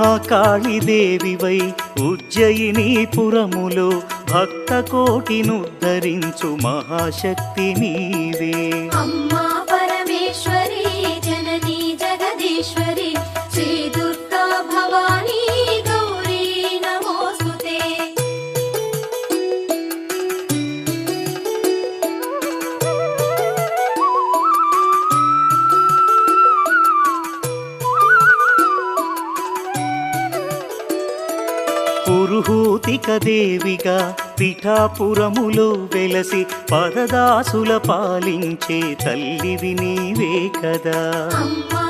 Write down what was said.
మహాకాళిదేవివై ఉజ్జయినీపురములో భక్త కోటినుద్ధరించు మహాశక్తి నీవే. అమ్మా పరమేశ్వరి జననీ జగదీశ్వరి శ్రీ దుర్గా భవానీ గౌరీ నమోస్తుతే. పురుహూతిక దేవిగా పిఠాపురములో వెలసి పరదాసుల పాలించే తల్లివి నీవే కదా. అమ్మా